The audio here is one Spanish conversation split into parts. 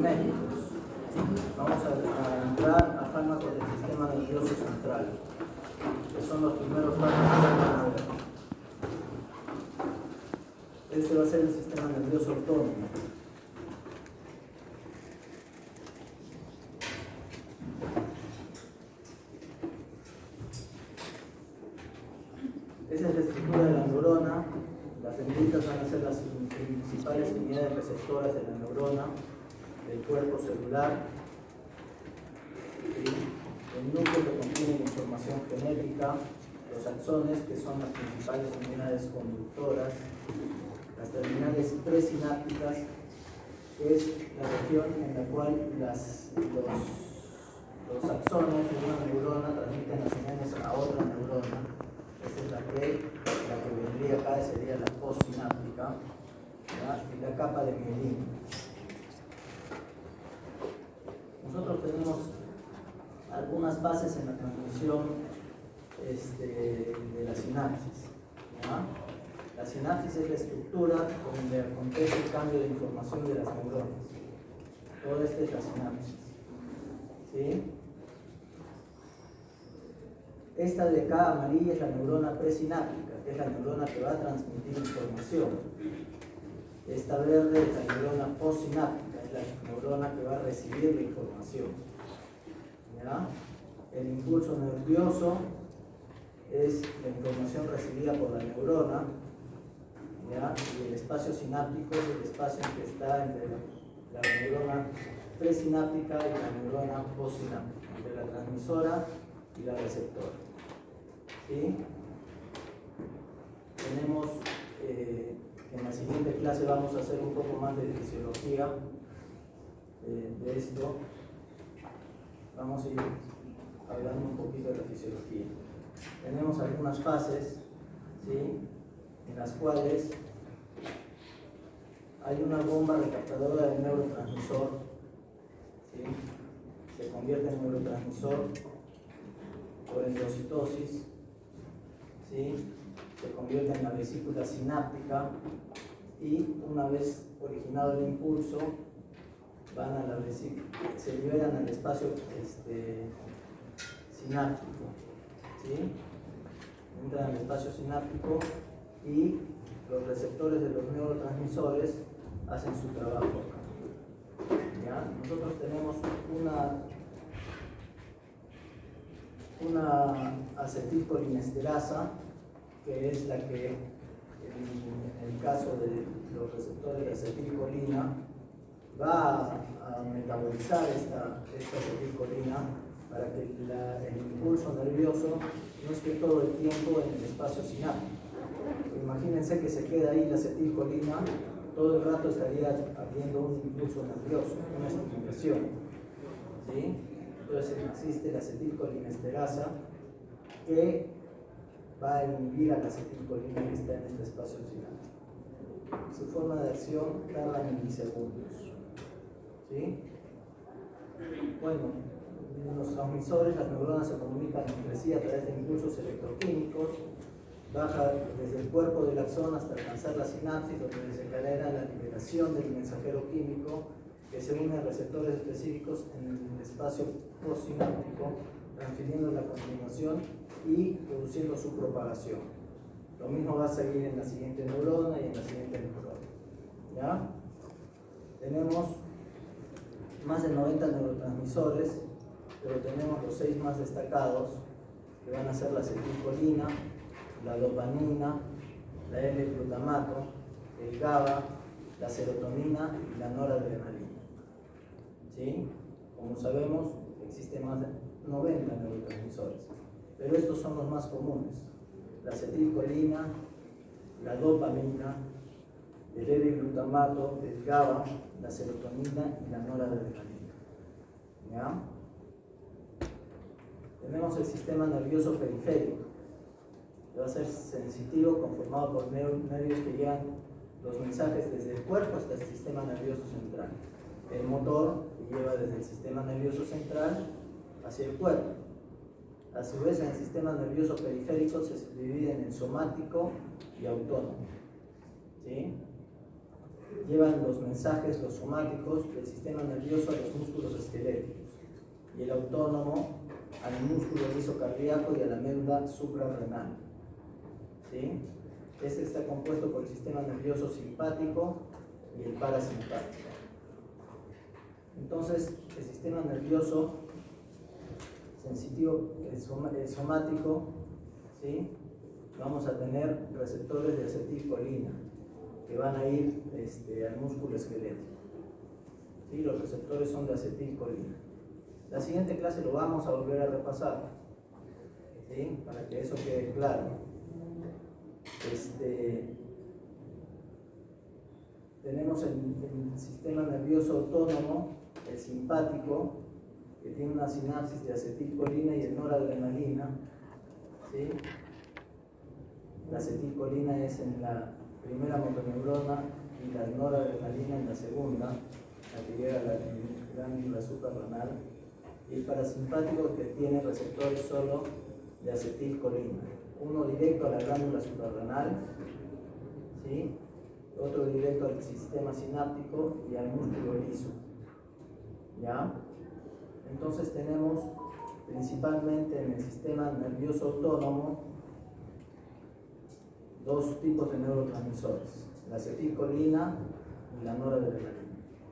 antihistamínicos. Vamos a entrar a fármacos del sistema nervioso central, que son los primeros fármacos que van a ver. Este va a ser el sistema nervioso autónomo. Esa es la estructura de la neurona. Las dendritas van a ser las principales unidades receptoras de la neurona, del cuerpo celular. El núcleo que contiene información genética, los axones, que son las principales unidades conductoras, las terminales presinápticas, que es la región en la cual los axones de una neurona transmiten las señales a otra neurona. Esta es la que vendría acá, sería la postsináptica, y la capa de mielina. Nosotros tenemos algunas fases en la transmisión de la sinapsis. La sinapsis es la estructura donde acontece el cambio de información de las neuronas. Toda esta es la sinapsis. ¿Sí? Esta de acá amarilla es la neurona presináptica, que es la neurona que va a transmitir información. Esta verde es la neurona postsináptica, es la neurona que va a recibir la información. ¿Ya? El impulso nervioso es la información recibida por la neurona, ¿ya? Y el espacio sináptico es el espacio en que está entre la neurona presináptica y la neurona postsináptica, entre la transmisora y la receptora. ¿Sí? Tenemos, en la siguiente clase vamos a hacer un poco más de fisiología de esto. Vamos a ir hablando un poquito de la fisiología. Tenemos algunas fases, ¿sí?, en las cuales hay una bomba recaptadora del neurotransmisor, ¿sí? Se convierte en neurotransmisor por endocitosis, ¿sí? Se convierte en la vesícula sináptica y una vez originado el impulso van a la vesícula, se liberan al espacio sináptico, ¿sí? Entran al espacio sináptico y los receptores de los neurotransmisores hacen su trabajo acá. ¿Ya? Nosotros tenemos una acetilcolinesterasa, que es la que en el caso de los receptores de acetilcolina va a metabolizar esta acetilcolina para que el impulso nervioso no esté todo el tiempo en el espacio sináptico. Imagínense que se queda ahí la acetilcolina, todo el rato estaría habiendo un impulso nervioso, una estimulación, ¿sí? Entonces existe la acetilcolinesterasa que va a inhibir a la acetilcolina que está en este espacio sináptico. Su forma de acción tarda en milisegundos, ¿sí? Bueno, los transmisores, las neuronas se comunican entre sí a través de impulsos electroquímicos, baja desde el cuerpo del axón hasta alcanzar la sinapsis, donde desencadena la liberación del mensajero químico que se une a receptores específicos en el espacio postsináptico, transfiriendo la continuación y produciendo su propagación. Lo mismo va a seguir en la siguiente neurona y en la siguiente neurona. ¿Ya? Tenemos más de 90 neurotransmisores, pero tenemos los 6 más destacados, que van a ser la acetilcolina, la dopamina, la L-glutamato, el GABA, la serotonina y la noradrenalina. ¿Sí? Como sabemos, existen más de 90 neurotransmisores, pero estos son los más comunes: la acetilcolina, la dopamina, el L-glutamato, el GABA, la serotonina y la noradrenalina. ¿Ya? Tenemos el sistema nervioso periférico, que va a ser sensitivo, conformado por nervios que llevan los mensajes desde el cuerpo hasta el sistema nervioso central. El motor, que lleva desde el sistema nervioso central hacia el cuerpo. A su vez, en el sistema nervioso periférico se divide en somático y autónomo. ¿Sí? llevan los mensajes, los somáticos, del sistema nervioso a los músculos esqueléticos y el autónomo al músculo liso cardíaco y a la médula suprarrenal. ¿Sí? Este está compuesto por el sistema nervioso simpático y el parasimpático. Entonces, el sistema nervioso sensitivo, el somático, ¿sí? Vamos a tener receptores de acetilcolina que van a ir al músculo esquelético. ¿Sí? Los receptores son de acetilcolina. La siguiente clase lo vamos a volver a repasar, ¿sí? Para que eso quede claro. Tenemos el sistema nervioso autónomo, el simpático, que tiene una sinapsis de acetilcolina y de noradrenalina, ¿sí? La acetilcolina es en la primera motoneurona y la noradrenalina en la segunda, la que llega a la glándula suprarrenal, y el parasimpático que tiene receptores solo de acetilcolina, uno directo a la glándula suprarrenal, ¿sí? Otro directo al sistema sináptico y al músculo liso. ¿Ya? Entonces tenemos principalmente en el sistema nervioso autónomo dos tipos de neurotransmisores, la acetilcolina y la noradrenalina.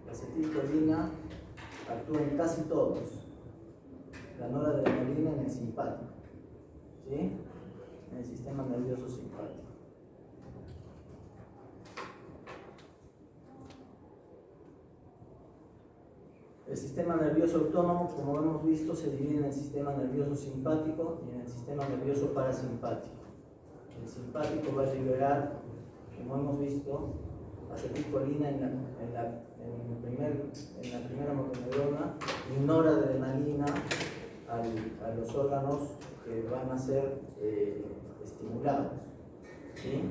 La acetilcolina actúa en casi todos, la noradrenalina en el simpático, ¿sí? En el sistema nervioso simpático. El sistema nervioso autónomo, como hemos visto, se divide en el sistema nervioso simpático y en el sistema nervioso parasimpático. El simpático va a liberar, como hemos visto, acetilcolina en la primera motoneurona y noradrenalina a los órganos que van a ser estimulados. ¿Sí?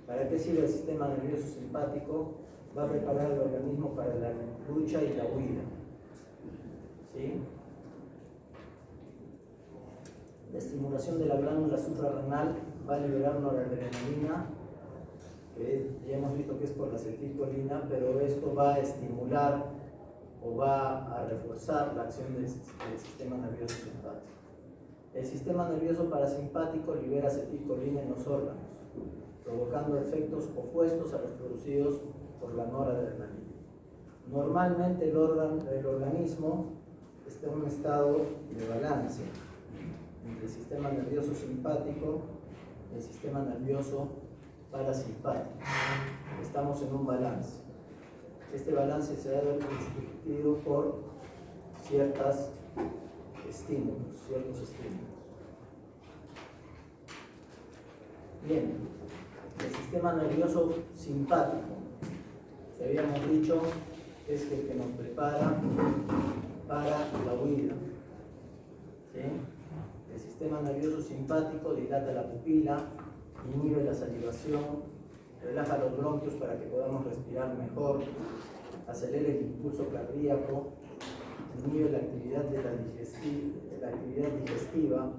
¿Para qué sirve el sistema nervioso simpático? Va a preparar el organismo para la lucha y la huida. ¿Sí? La estimulación de la glándula suprarrenal va a liberar noradrenalina, que ya hemos visto que es por la acetilcolina, pero esto va a estimular o va a reforzar la acción del sistema nervioso simpático. El sistema nervioso parasimpático libera acetilcolina en los órganos, provocando efectos opuestos a los producidos por la noradrenalina. Normalmente el organismo está en un estado de balance entre el sistema nervioso simpático y el sistema nervioso parasimpático. Estamos en un balance. Este balance se ha distinguido por ciertos estímulos. Bien, el sistema nervioso simpático, que habíamos dicho, es el que nos prepara para la huida. ¿Sí? El sistema nervioso simpático dilata la pupila, inhibe la salivación, relaja los bronquios para que podamos respirar mejor, acelera el impulso cardíaco, inhibe la actividad digestiva,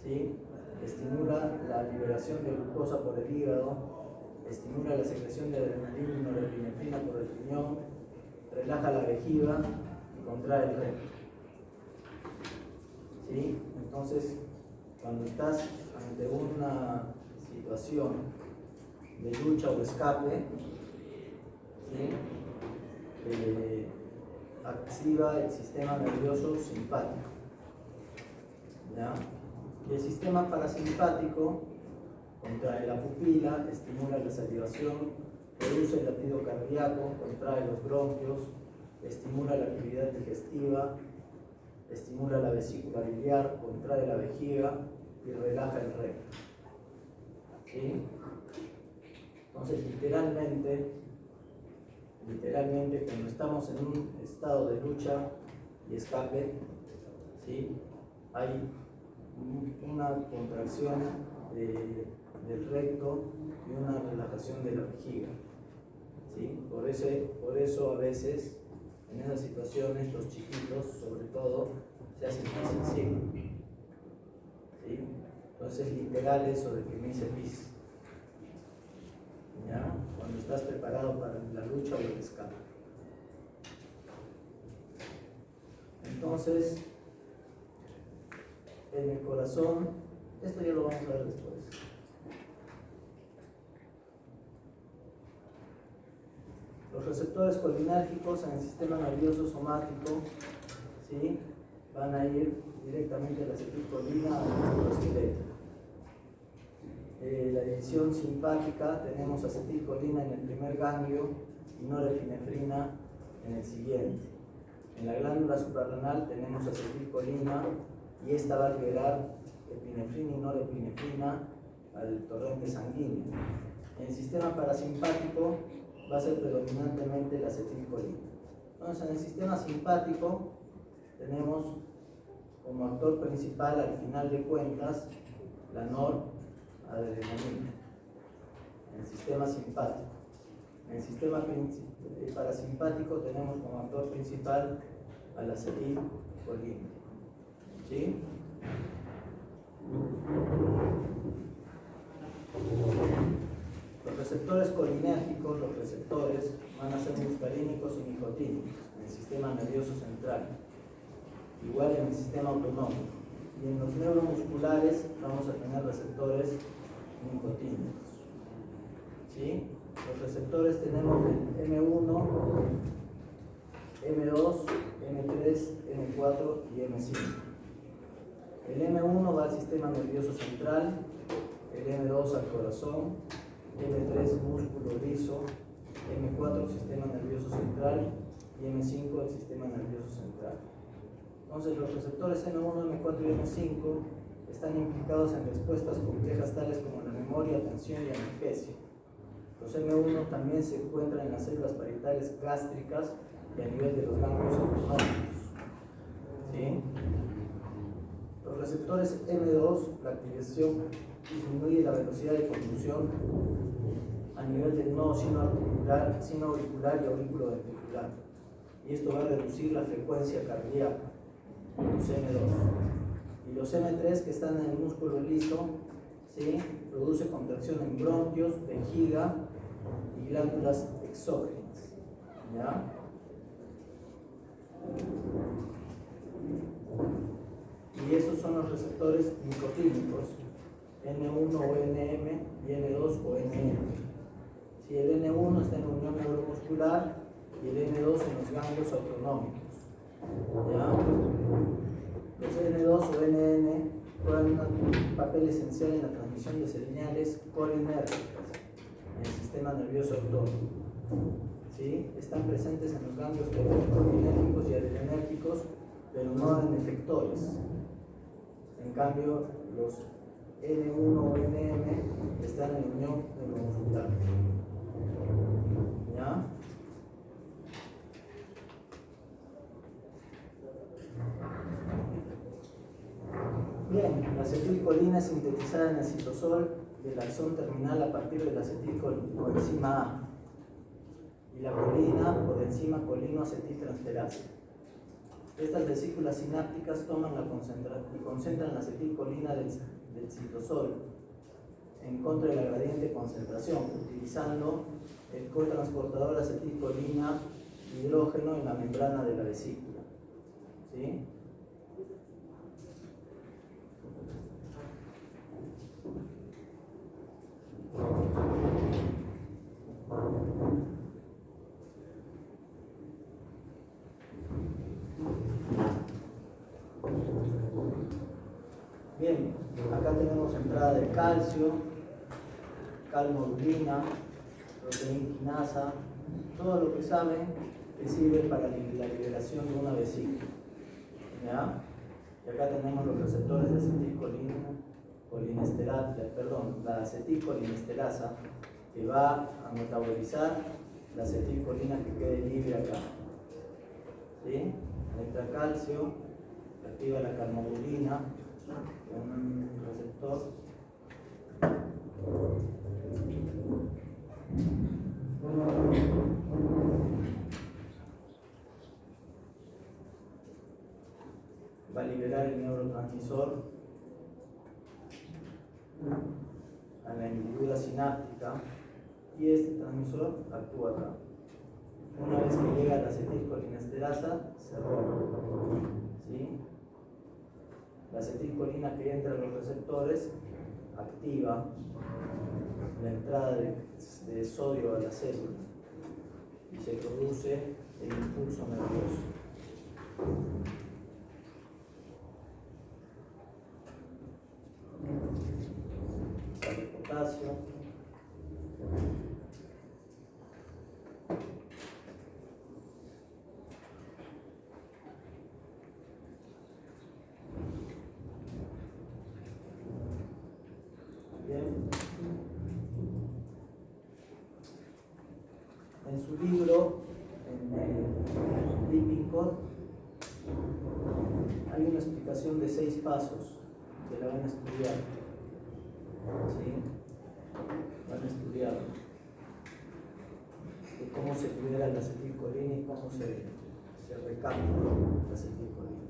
¿sí? Estimula la liberación de glucosa por el hígado, estimula la secreción de adrenalina y norepinefrina por el riñón, relaja la vejiga y contrae el recto. ¿Sí? Entonces, cuando estás ante una situación de lucha o escape, ¿sí? Activa el sistema nervioso simpático. ¿Ya? Y el sistema parasimpático contrae la pupila, estimula la salivación, reduce el latido cardíaco, contrae los bronquios, estimula la actividad digestiva, estimula la vesícula biliar, contrae la vejiga y relaja el recto. ¿Sí? Entonces, literalmente, cuando estamos en un estado de lucha y escape, ¿sí? Hay una contracción del recto y una relajación de la vejiga. ¿Sí? Por eso a veces, en esas situaciones, los chiquitos, sobre todo, se hacen más sensibles. ¿Sí? Entonces, literal eso de que me hice pis. ¿Ya? cuando estás preparado para la lucha o el escape. Entonces, en el corazón, esto ya lo vamos a ver después. Los receptores colinérgicos en el sistema nervioso somático, ¿sí?, van a ir directamente a la acetilcolina al musculoesquelético. La división simpática, tenemos acetilcolina en el primer ganglio y norepinefrina en el siguiente. En la glándula suprarrenal tenemos acetilcolina y esta va a liberar epinefrina y norepinefrina al torrente sanguíneo. En el sistema parasimpático va a ser predominantemente la acetilcolina. Entonces, en el sistema simpático tenemos como actor principal, al final de cuentas, la noradrenalina, en el sistema simpático. En el sistema parasimpático tenemos como actor principal a la acetilcolina. ¿Sí? Los receptores colinérgicos, los receptores, van a ser muscarínicos y nicotínicos en el sistema nervioso central, igual en el sistema autonómico. Y en los neuromusculares vamos a tener receptores nicotínicos. ¿Sí? Los receptores tenemos el M1, M2, M3, M4 y M5. El M1 va al sistema nervioso central, el M2 al corazón, M3 músculo liso, M4 sistema nervioso central y M5 el sistema nervioso central. Entonces los receptores M1, M4 y M5 están implicados en respuestas complejas tales como la memoria, atención y analgesia. Los M1 también se encuentran en las células parietales gástricas y a nivel de los ganglios autonómicos. ¿Sí? Los receptores M2, la activación disminuye la velocidad de conducción a nivel del nodo sino auricular y aurículo ventricular. Y esto va a reducir la frecuencia cardíaca, los M2. Y los M3, que están en el músculo liso, ¿sí?, produce contracción en bronquios, vejiga y glándulas exógenas. ¿Ya? Y esos son los receptores nicotínicos, N1 o NM y N2 o NM. Si el N1 está en la unión neuromuscular y el N2 en los ganglios autonómicos. ¿Ya? Los N2 o NN juegan un papel esencial en la transmisión de señales colinérgicas en el sistema nervioso autónomo. ¿Sí? Están presentes en los ganglios colinérgicos y adrenérgicos, pero no en efectores. En cambio, los N1 o NM están en unión neuromuscular. ¿Ya? Bien, la acetilcolina es sintetizada en el citosol del axón terminal a partir de la acetilcoenzima A y la colina por enzima colinoacetiltransferasa. Estas vesículas sinápticas toman y concentran la acetilcolina del citosol en contra de la gradiente concentración, utilizando el cotransportador acetilcolina hidrógeno en la membrana de la vesícula. ¿Sí? Bien, acá tenemos entrada de calcio, calmodulina, proteína quinasa, todo lo que saben que sirve para la liberación de una vesícula. ¿Ya? Y acá tenemos los receptores de acetilcolina, la acetilcolinesterasa, que va a metabolizar la acetilcolina que quede libre acá. ¿Sí? Entra calcio, activa la calmodulina, un receptor. Va a liberar el neurotransmisor a la hendidura sináptica y este transmisor actúa acá. Una vez que llega a la acetilcolinesterasa, se rompe. ¿Sí? La acetilcolina que entra a los receptores activa la entrada de sodio a la célula y se produce el impulso nervioso. Sale potasio. En su libro, en Lippincott, hay una explicación de 6 pasos que la van a estudiar. ¿Sí? Van a estudiar de cómo se libera la acetilcolina y cómo se recapta la acetilcolina.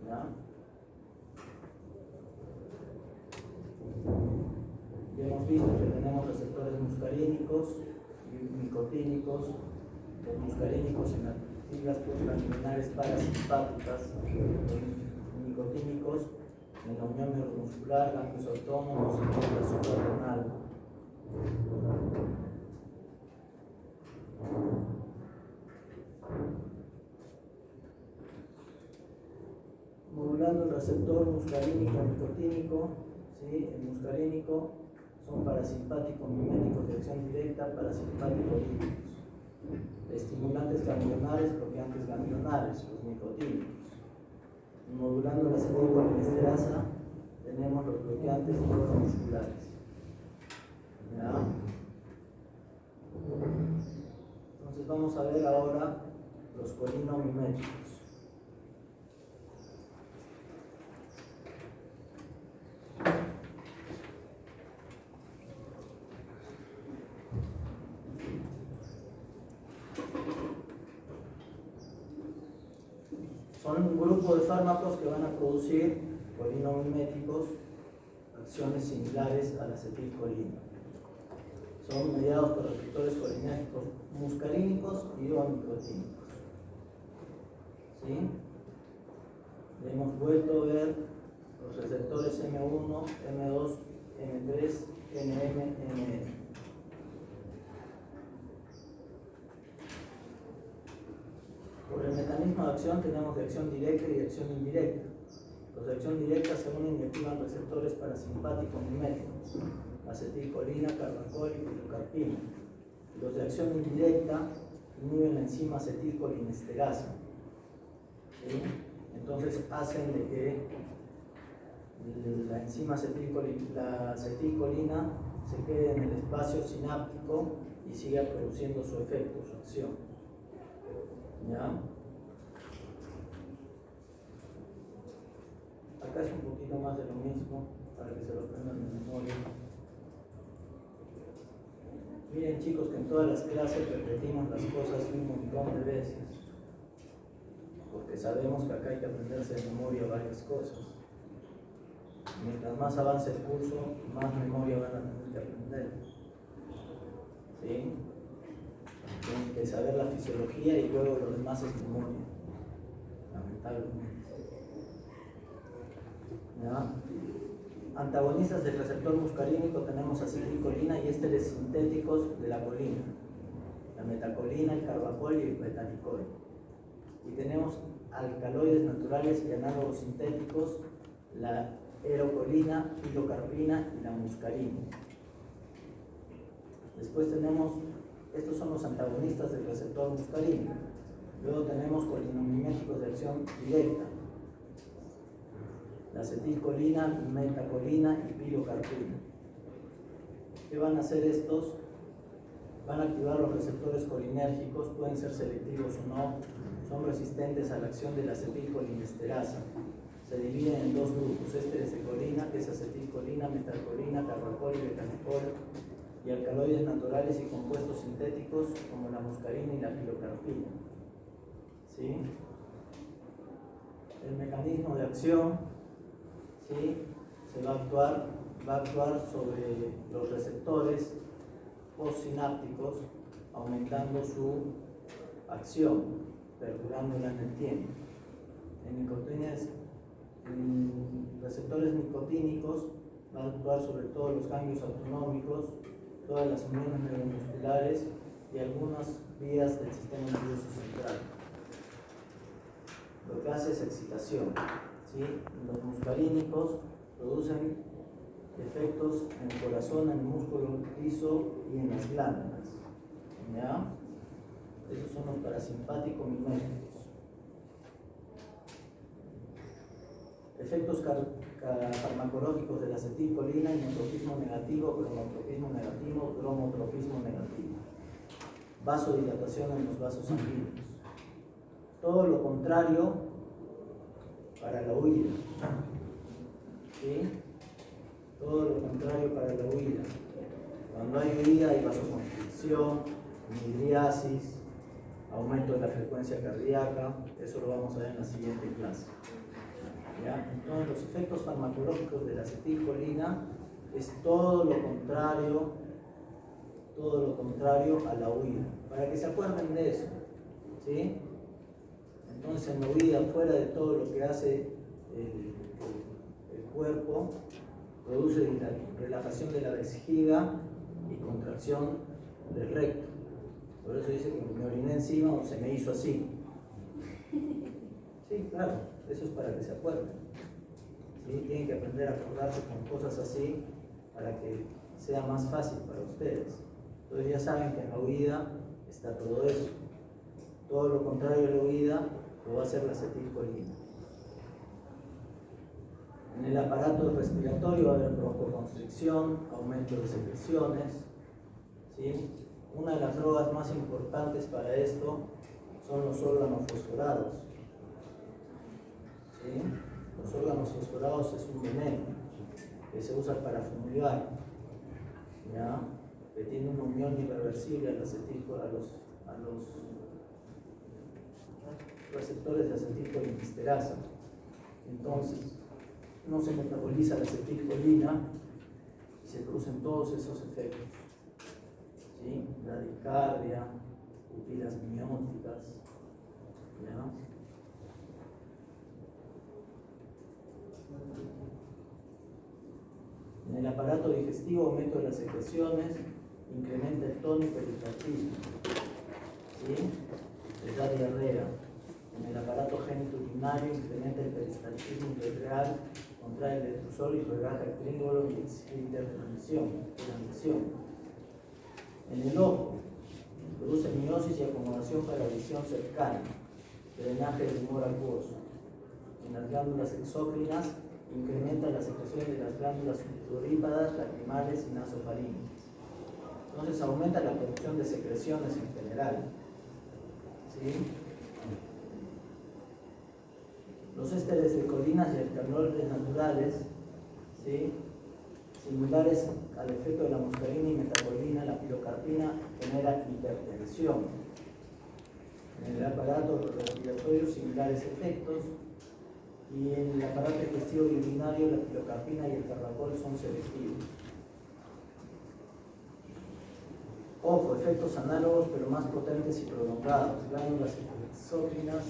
¿Ya? Ya hemos visto que tenemos receptores muscarínicos y nicotínicos. Los muscarínicos en las fibras postganglionares parasimpáticas, los nicotínicos en la unión neuromuscular, ganglios autónomos y la suprarrenal. Modulando el receptor muscarínico nicotínico, ¿sí? El muscarínico son parasimpáticos miméticos de acción directa, parasimpáticos líticos. Estimulantes ganglionares, bloqueantes ganglionares, los nicotínicos. Modulando la acetilcolinesterasa, tenemos los bloqueantes neuromusculares. ¿Ya? Entonces vamos a ver ahora los colinomiméticos. Son un grupo de fármacos que van a producir colinomiméticos, acciones similares a la acetilcolina. Son mediados por receptores colinérgicos muscarínicos y o nicotínicos. ¿Sí? Hemos vuelto a ver los receptores M1, M2, M3, NM, NM. Por el mecanismo de acción tenemos de acción directa y de acción indirecta. Los de acción directa se unen y activan receptores parasimpáticos miméticos, acetilcolina, carbacol y pilocarpina. Los de acción indirecta inhiben la enzima acetilcolinesterasa. ¿Sí? Entonces hacen de que la enzima la acetilcolina se quede en el espacio sináptico y siga produciendo su efecto, su acción. ¿Ya? Acá es un poquito más de lo mismo para que se lo aprendan de memoria. Miren chicos que en todas las clases repetimos las cosas un montón de veces porque sabemos que acá hay que aprenderse de memoria varias cosas. Mientras más avance el curso, más memoria van a tener que aprender. ¿Sí? Tienen que saber la fisiología y luego lo demás es memoria, lamentablemente. ¿Ya? Antagonistas del receptor muscarínico tenemos acetilcolina y ésteres sintéticos de la colina, la metacolina, el carbacol y el betanicol. Y tenemos alcaloides naturales y análogos sintéticos, la erocolina, pilocarpina y la muscarina. Después tenemos, estos son los antagonistas del receptor muscarino. Luego tenemos colinomiméticos de acción directa, la acetilcolina, metacolina y pilocarpina. ¿Qué van a hacer estos? Van a activar los receptores colinérgicos, pueden ser selectivos o no, son resistentes a la acción de la acetilcolinesterasa. Se dividen en 2 grupos, ésteres de colina, que es acetilcolina, metacolina, carbacol y betanicol, y alcaloides naturales y compuestos sintéticos como la muscarina y la pilocarpina. ¿Sí? El mecanismo de acción, ¿sí? Va a actuar sobre los receptores postsinápticos, aumentando su acción, perdurándola en el tiempo. En receptores nicotínicos van a actuar sobre todo los ganglios autonómicos, todas las uniones neuromusculares y algunas vías del sistema nervioso central. Lo que hace es excitación, ¿sí? Los muscarínicos producen efectos en el corazón, en el músculo liso y en las glándulas, ¿ya? Esos son los parasimpático-miméticos. Efectos farmacológicos de la acetilcolina: inotropismo negativo, cromotropismo negativo, bromotropismo negativo. Vasodilatación en los vasos sanguíneos. Todo lo contrario para la huida. ¿Sí? Todo lo contrario para la huida. Cuando hay huida hay vasoconstricción, midriasis, aumento de la frecuencia cardíaca. Eso lo vamos a ver en la siguiente clase. ¿Ya? Entonces, los efectos farmacológicos de la acetilcolina es todo lo contrario a la huida, para que se acuerden de eso, ¿sí? Entonces, en la huida, fuera de todo lo que hace el cuerpo, produce relajación de la vejiga y contracción del recto. Por eso dice que me oriné encima o se me hizo así. Sí, claro, eso es para que se acuerden. ¿Sí? Tienen que aprender a acordarse con cosas así para que sea más fácil para ustedes. Entonces ya saben que en la huida está todo eso. Todo lo contrario a la huida lo va a hacer la acetilcolina. En el aparato respiratorio va a haber broncoconstricción, aumento de secreciones, ¿sí? Una de las drogas más importantes para esto son los órganos fosforados. ¿Sí? Los órganos fosforados es un veneno que se usa para fumigar, ¿ya? Que tiene una unión irreversible a los receptores de acetilcolinesterasa. Entonces, no se metaboliza la acetilcolina y se producen todos esos efectos, ¿sí? Bradicardia, pupilas mióticas, ¿ya? En el aparato digestivo, aumento de las secreciones, incrementa el tono y peristaltismo, ¿sí? Les da diarrea. En el aparato genitourinario, incrementa el peristaltismo integral, contrae el detrusor y relaja el tríngolo y el esfínter de la misión. En el ojo, produce miosis y acomodación para la visión cercana, drenaje del humor acuoso. En las glándulas exócrinas, incrementa la secreción de las glándulas sudoríparas, lacrimales y nasofaríngicas. Entonces aumenta la producción de secreciones en general, ¿sí? Los ésteres de colinas y alcaloides naturales, ¿sí? Similares al efecto de la muscarina y metabolina, la pilocarpina genera hipertensión. En el aparato respiratorio, similares efectos. Y en el aparato digestivo y urinario, la pilocarpina y el carbacol son selectivos. Ojo, efectos análogos pero más potentes y prolongados. Glándulas exócrinas,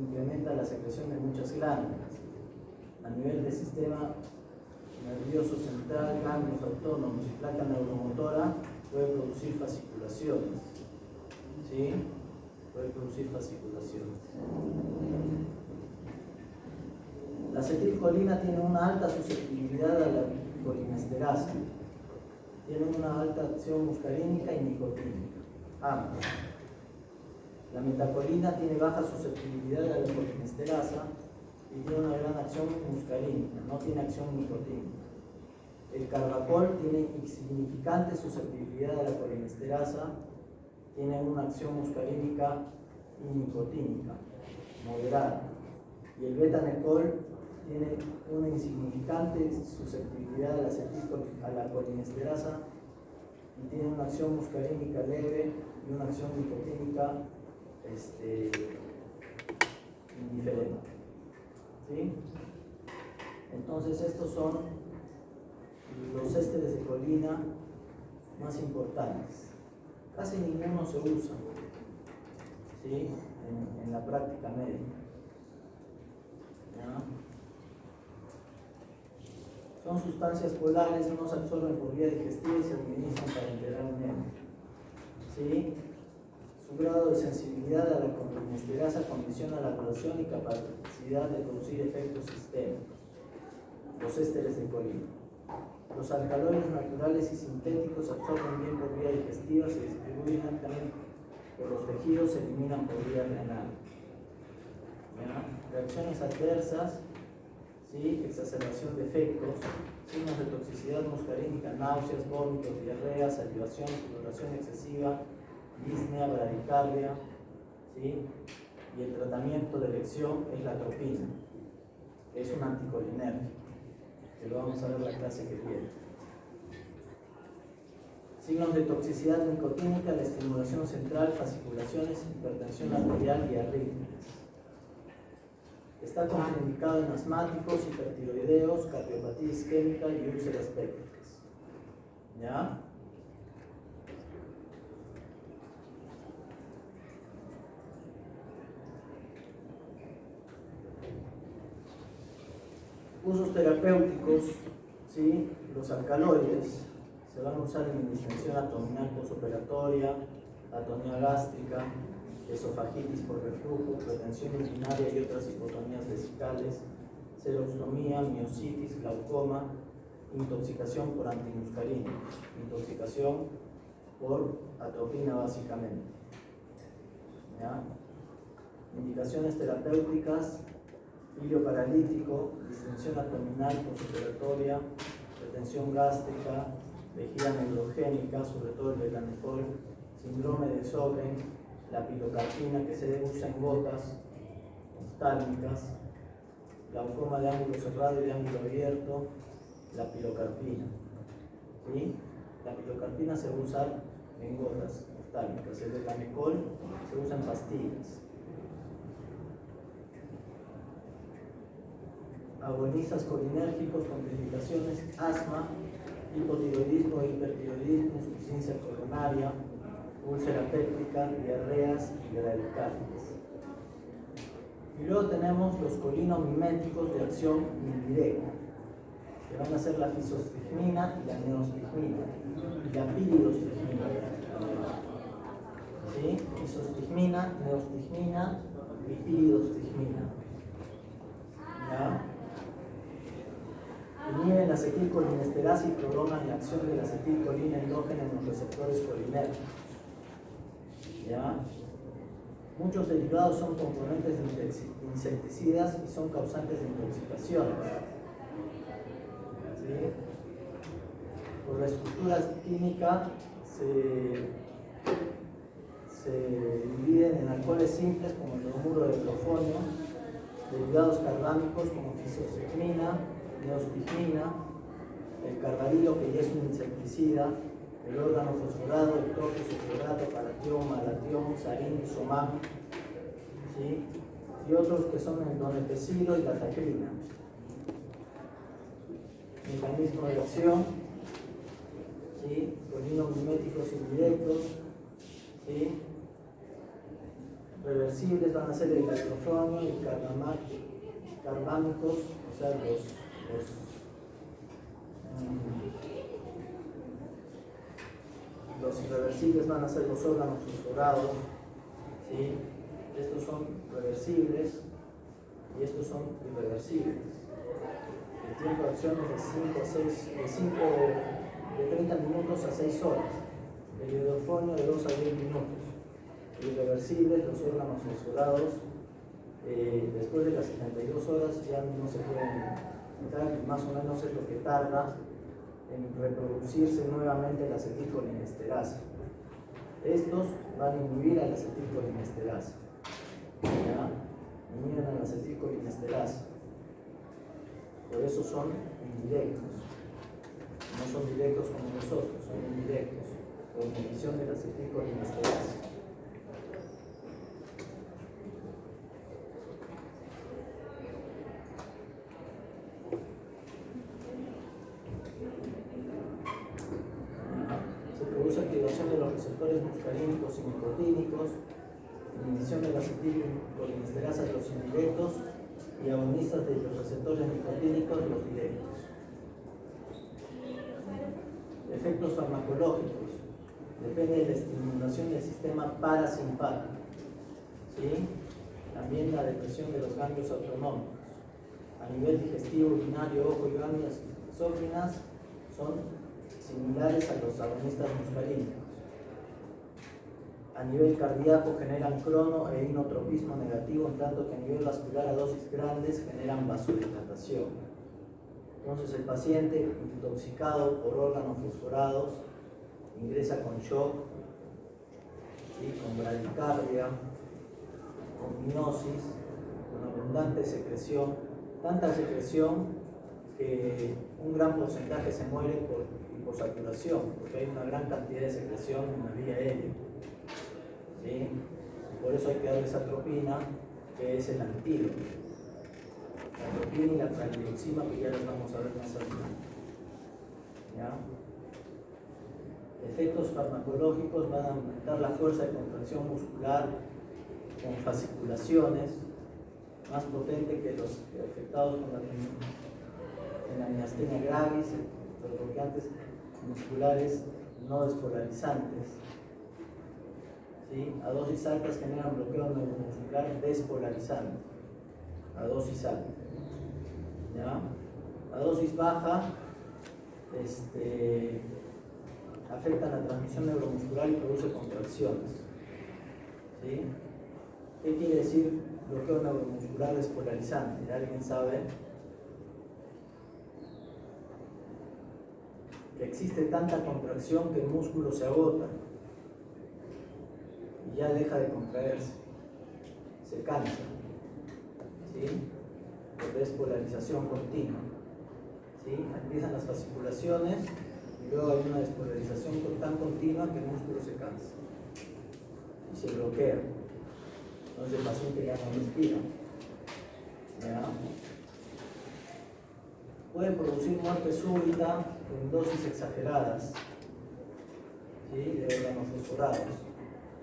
incrementa la secreción de muchas glándulas. A nivel del sistema nervioso central, ganglios autónomos y placa neuromotora, puede producir fasciculaciones. ¿Sí? Puede producir fasciculaciones. La acetilcolina tiene una alta susceptibilidad a la colinesterasa. Tiene una alta acción muscarínica y nicotínica. Ambas. La metacolina tiene baja susceptibilidad a la colinesterasa y tiene una gran acción muscarínica, no tiene acción nicotínica. El carbacol tiene insignificante susceptibilidad a la colinesterasa, tiene una acción muscarínica y nicotínica, moderada. Y el betanecol tiene una insignificante susceptibilidad a la colinesterasa y tiene una acción muscarínica leve y una acción nicotínica indiferente. ¿Sí? Entonces estos son los ésteres de colina más importantes. Casi ninguno se usa, ¿sí? en la práctica médica. ¿Ya? Son sustancias polares, no se absorben por vía digestiva y se administran parenteralmente. ¿Sí? Su grado de sensibilidad a la colinesterasa condiciona la absorción y capacidad de producir efectos sistémicos. Los ésteres de colina. Los alcaloides naturales y sintéticos absorben bien por vía digestiva, se distribuyen también por los tejidos, se eliminan por vía renal. ¿Ya? Reacciones adversas, ¿sí? Exacerbación de efectos, signos de toxicidad muscarínica, náuseas, vómitos, diarrea, salivación, sudoración excesiva, disnea, bradicardia, ¿sí? Y el tratamiento de elección es la atropina, que es un anticolinérgico, que lo vamos a ver en la clase que viene. Signos de toxicidad nicotínica, la estimulación central, fasciculaciones, hipertensión arterial y arritmias. Está contraindicado en asmáticos, hipertiroideos, cardiopatía isquémica y úlceras pépticas. ¿Ya? Usos terapéuticos, ¿sí? Los alcaloides se van a usar en distensión abdominal postoperatoria, atonía gástrica, esofagitis por reflujo, retención urinaria y otras hipotonías vesicales, serostomía, miositis, glaucoma, intoxicación por antimuscarínicos, intoxicación por atropina básicamente. ¿Ya? Indicaciones terapéuticas: hilio paralítico, distensión abdominal postoperatoria, retención gástrica, vejiga neurogénica, sobre todo el betamejol, síndrome de Sjögren, la pilocarpina que se usa en gotas oftálmicas, glaucoma de ángulo cerrado y de ángulo abierto, la pilocarpina. ¿Sí? La pilocarpina se usa en gotas oftálmicas, el betamejol se usa en pastillas. Agonistas colinérgicos, contraindicaciones: asma, hipotiroidismo e hipertiroidismo, insuficiencia coronaria, úlcera péptica, diarreas y bradicardias. Y luego tenemos los colinomiméticos de acción indirecta, que van a ser la fisostigmina y la neostigmina, y la piridostigmina. ¿Sí? Fisostigmina, neostigmina y piridostigmina. ¿Ya? Inhiben la acetilcolinesterasa y prolongan la acción de la acetilcolina endógena en los receptores colinérgicos. ¿Ya? Muchos derivados son componentes de insecticidas y son causantes de intoxicaciones. ¿Sí? Por la estructura química se dividen en alcoholes simples como el bromuro de profonio, derivados carbámicos como fisostigmina, neostigmina, el carbadilo, que ya es un insecticida, el órgano fosforado, el topio, sulfurato, calatión, malatión, sarín, somam, ¿sí? Y otros que son el donepezilo y la tacrina. Mecanismo de acción, ¿sí? Colinomiméticos indirectos, ¿sí? Reversibles van a ser el galtrofronio y carbámicos, o sea, los irreversibles van a ser los órganos fosforados, ¿sí? Estos son reversibles y estos son irreversibles. El tiempo de acción es de 30 minutos a 6 horas. El hidrofonio de 2 a 10 minutos. Irreversibles, los órganos fosforados, después de las 72 horas ya no se pueden quitar, más o menos es lo que tarda en reproducirse nuevamente la acetilcolinesterasa. Estos van a inhibir a la acetilcolinesterasa. ¿Ya? Inhiben a la acetilcolinesterasa. Por eso son indirectos. No son directos como nosotros, son indirectos, por inhibición de la acetilcolinesterasa. receptores muscarínicos y nicotínicos, inhibición de la acetilcolinesterasa de los indirectos y agonistas de los receptores nicotínicos, los directos. Efectos farmacológicos. Depende de la estimulación del sistema parasimpático. ¿Sí? También la depresión de los ganglios autonómicos. A nivel digestivo, urinario, ojo y ganglios exócrinas son similares a los agonistas muscarínicos. A nivel cardíaco generan crono e inotropismo negativo, en tanto que a nivel vascular a dosis grandes generan vasodilatación. Entonces el paciente intoxicado por órganos fosforados ingresa con shock, ¿sí? Con bradicardia, con miosis, con abundante secreción, tanta secreción que un gran porcentaje se muere por hiposaturación, porque hay una gran cantidad de secreción en la vía aérea. ¿Sí? Por eso hay que darles atropina, que es el antídoto. La atropina y la claridoxima, que ya las vamos a ver más adelante. ¿Ya? Efectos farmacológicos van a aumentar la fuerza de contracción muscular con fasciculaciones, más potente que los afectados con la miastenia gravis, los bloqueantes musculares no despolarizantes. ¿Sí? A dosis altas generan bloqueo neuromuscular despolarizante. A dosis alta. ¿Ya? A dosis baja afectan la transmisión neuromuscular y produce contracciones. ¿Sí? ¿Qué quiere decir bloqueo neuromuscular despolarizante? ¿Alguien sabe? Que existe tanta contracción que el músculo se agota y ya deja de contraerse, se cansa, ¿sí? Por despolarización continua, ¿sí? Empiezan las fasciculaciones y luego hay una despolarización tan continua que el músculo se cansa y se bloquea. Entonces el paciente ya no respira. ¿Ya? Puede producir muerte súbita en dosis exageradas, ¿sí? De órganos fosforados.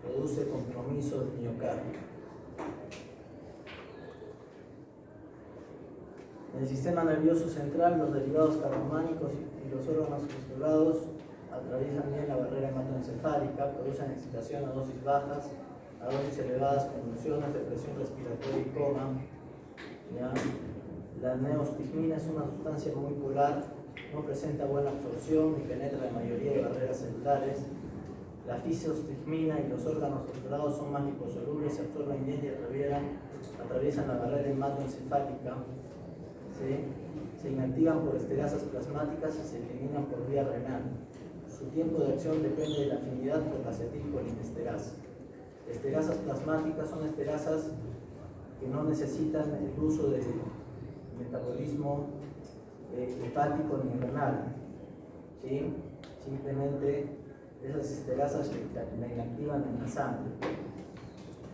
Produce compromiso del miocardio. En el sistema nervioso central, los derivados carbománicos y los órganos fosforados atraviesan bien la barrera hematoencefálica, producen excitación a dosis bajas, a dosis elevadas, convulsiones, depresión respiratoria y coma. ¿Ya? La neostigmina es una sustancia muy polar, no presenta buena absorción y penetra la mayoría de barreras celulares. La fisostigmina y los órganos fosforados son más liposolubles, se absorben bien y atraviesan la barrera hematoencefálica. ¿Sí? Se inactivan por esterasas plasmáticas y se eliminan por vía renal. Su tiempo de acción depende de la afinidad por la acetilcolinesterasa. Esterasas plasmáticas son esterasas que no necesitan el uso de metabolismo hepático ni renal. ¿Sí? Simplemente esas esterasas la inactivan en la sangre.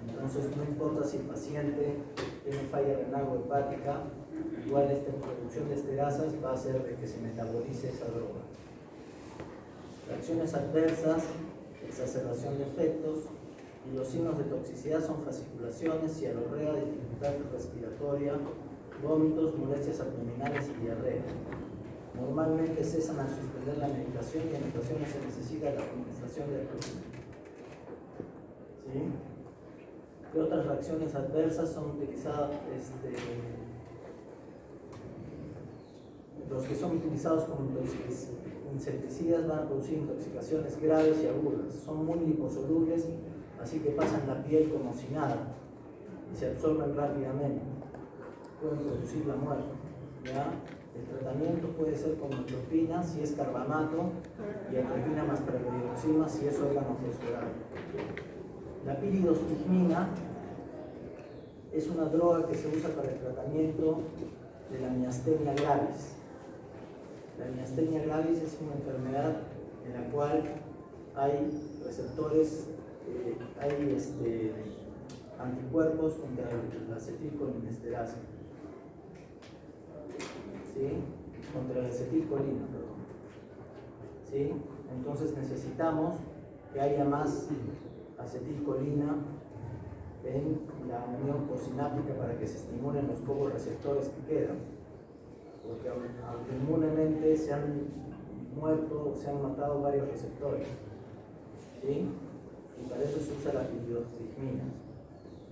Entonces no importa si el paciente tiene falla renal o hepática, igual esta producción de esterasas va a hacer de que se metabolice esa droga. Reacciones adversas, exacerbación de efectos, y los signos de toxicidad son fasciculaciones, cialorrea, dificultad respiratoria, vómitos, molestias abdominales y diarrea. Normalmente cesan al suspender la medicación y en ocasiones se necesita la administración de atropina. ¿Sí? ¿Qué otras reacciones adversas son utilizadas? Los que son utilizados como insecticidas van a producir intoxicaciones graves y agudas. Son muy liposolubles, así que pasan la piel como si nada y se absorben rápidamente. Pueden producir la muerte. ¿Ya? El tratamiento puede ser con atropina si es carbamato y atropina más praglioxima si es órgano fosforado. La piridostigmina es una droga que se usa para el tratamiento de la miastenia gravis. La miastenia gravis es una enfermedad en la cual hay receptores, hay anticuerpos contra la acetilcolinesterasa. ¿Sí? Contra la acetilcolina, perdón. ¿Sí? Entonces necesitamos que haya más acetilcolina en la unión postsináptica para que se estimulen los pocos receptores que quedan, porque autoinmunemente se han muerto, se han matado varios receptores, ¿sí? Y para eso se usa la piridoxigmina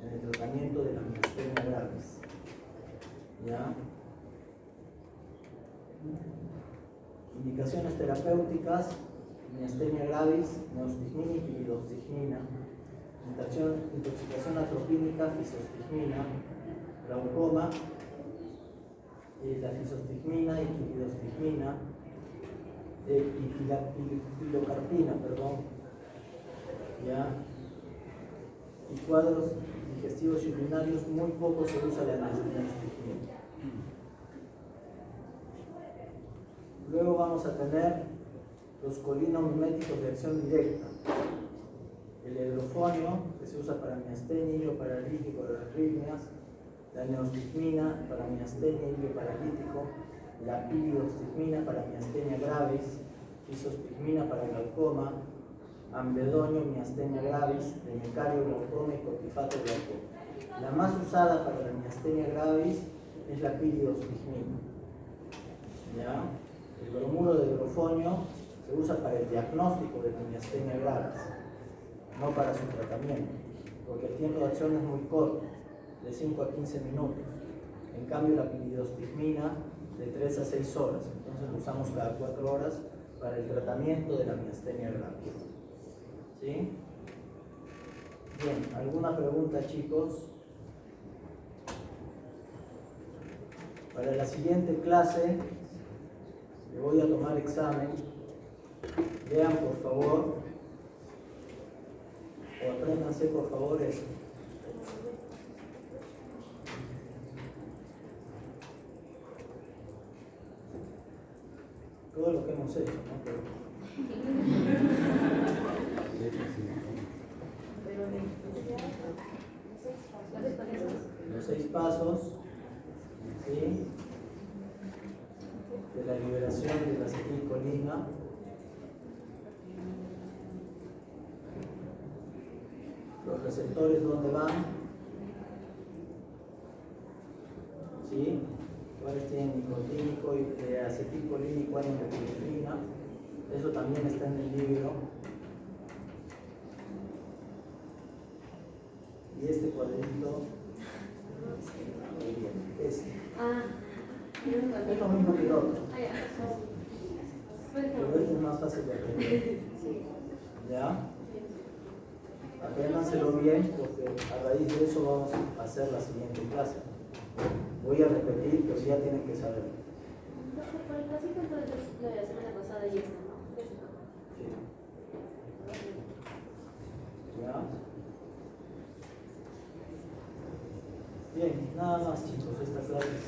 en el tratamiento de la miastenia gravis. ¿Ya? Indicaciones terapéuticas: miastenia gravis, neostigmina y piridoxigmina. Intoxicación atropínica, fisostigmina. Glaucoma, la fisostigmina y piridoxigmina. Y la pilocarpina, perdón. ¿Ya? Y cuadros digestivos y urinarios, muy poco se usa la neostigmina. Luego vamos a tener los colinomiméticos de acción directa. El hidrofonio, que se usa para miastenia, ilioparalítico de arritmias. La neostigmina para miastenia, ilioparalítico. La piridoxigmina para miastenia gravis. Fisostigmina para glaucoma. Ambedonio, miastenia gravis. Demecario, glaucoma y cortifato, glaucoma. La más usada para la miastenia gravis es la piridoxigmina. ¿Ya? El bromuro de hidrofonio se usa para el diagnóstico de la miastenia gravis, no para su tratamiento, porque el tiempo de acción es muy corto, de 5 a 15 minutos. En cambio, la piridoxigmina de 3 a 6 horas, entonces lo usamos cada 4 horas para el tratamiento de la miastenia gravis. ¿Sí? Bien, ¿alguna pregunta, chicos? Para la siguiente clase le voy a tomar examen. Vean por favor, o apréndanse por favor esto. Todo lo que hemos hecho, ¿no? Los 6 pasos, ¿sí?, de la liberación de la acetilcolina. Los receptores, ¿dónde van? ¿Sí? ¿Cuáles tienen nicotínico y acetilcolina y cuáles epinefrina? Eso también está en el libro. Y este cuadrito, es lo mismo que el otro, pero este es más fácil de aprender. ¿Ya? Apréndanselo bien, porque a raíz de eso vamos a hacer la siguiente clase. Voy a repetir, pero ya tienen que saberlo. Por el clásico, entonces, lo de la semana pasada y esto, ¿no? Sí. ¿Ya? Bien, nada más, chicos, esta clase es